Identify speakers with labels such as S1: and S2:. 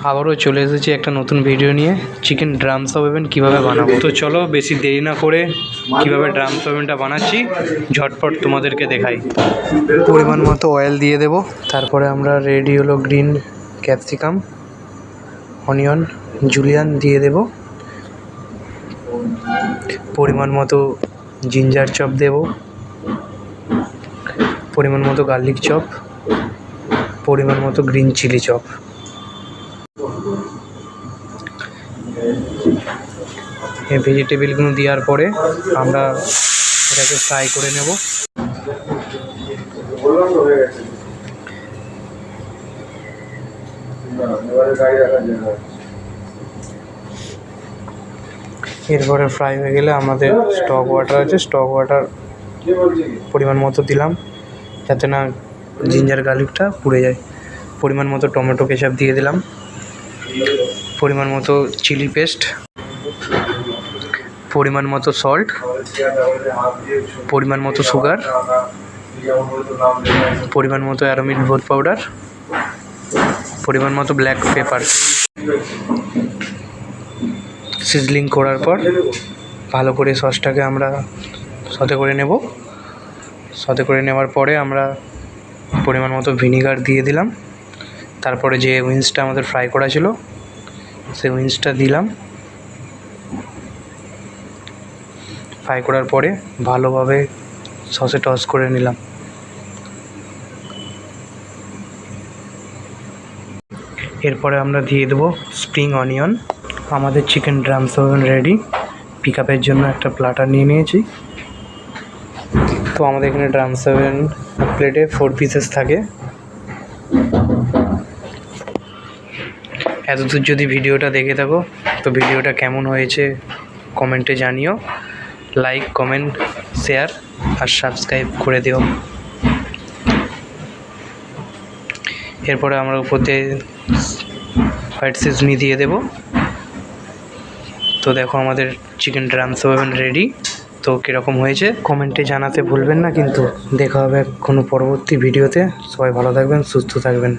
S1: আবারও চলে এসেছি একটা নতুন ভিডিও নিয়ে, চিকেন ড্রামস অফ হেভেন কীভাবে বানাবো। তো চলো বেশি দেরি না করে কীভাবে ড্রামস অফ হেভেনটা বানাচ্ছি ঝটপট তোমাদেরকে দেখাই। পরিমাণ মতো অয়েল দিয়ে দেব, তারপরে আমরা রেডি হলো গ্রিন ক্যাপসিকাম, অনিয়ন, জুলিয়ান দিয়ে দেব, পরিমাণ মতো জিঞ্জার চপ দেব, পরিমাণ মতো গার্লিক চপ, পরিমাণ মতো গ্রিন চিলি চপ। এই ভেজিটেবিলগুলো দেওয়ার পরে আমরা এটাকে ফ্রাই করে নেব। এরপরে ফ্রাই হয়ে গেলে আমাদের স্টক ওয়াটার আছে, স্টক ওয়াটার পরিমাণ মতো দিলাম যাতে না জিঞ্জার গার্লিকটা পুড়ে যায়। পরিমাণ মতো টমেটো কেচাপ দিয়ে দিলাম, পরিমাণ মতো চিলি পেস্ট, পরিমাণ মতো সল্ট, পরিমাণ মতো সুগার, পরিমাণ মতো অ্যারোমেট ভোট পাউডার, পরিমাণ মতো ব্ল্যাক পেপার। সিজলিং করার পর ভালো করে সসটাকে আমরা সতে করে নেব। সতে করে নেওয়ার পরে আমরা পরিমাণ মতো ভিনিগার দিয়ে দিলাম, তারপরে যে উইংসটা আমাদের ফ্রাই করা ছিল সেই উইংসটা দিলাম। ফ্রাই করার পরে ভালোভাবে সসে টস করে নিলাম। এরপরে আমরা দিয়ে দেবো স্প্রিং অনিয়ন। আমাদের chicken drums of heaven ready. Pick আপের জন্য একটা প্ল্যাটার নিয়ে নিয়েছি। তো আমাদের এখানে ড্রামস অফ হেভেন প্লেটে 4 পিসেস থাকে। এতদূর যদি ভিডিওটা দেখে থাকো তো ভিডিওটা কেমন হয়েছে কমেন্টে জানিও। লাইক, কমেন্ট, শেয়ার আর সাবস্ক্রাইব করে দিও। এরপরে আমরা উপর দিয়ে হোয়াইট সিজনি দিয়ে দেব। তো দেখো আমাদের chicken drums of heaven ready. তো কীরকম হয়েছে কমেন্টে জানাতে ভুলবেন না কিন্তু। দেখা হবে কোনো পরবর্তী ভিডিওতে। সবাই ভালো থাকবেন, সুস্থ থাকবেন।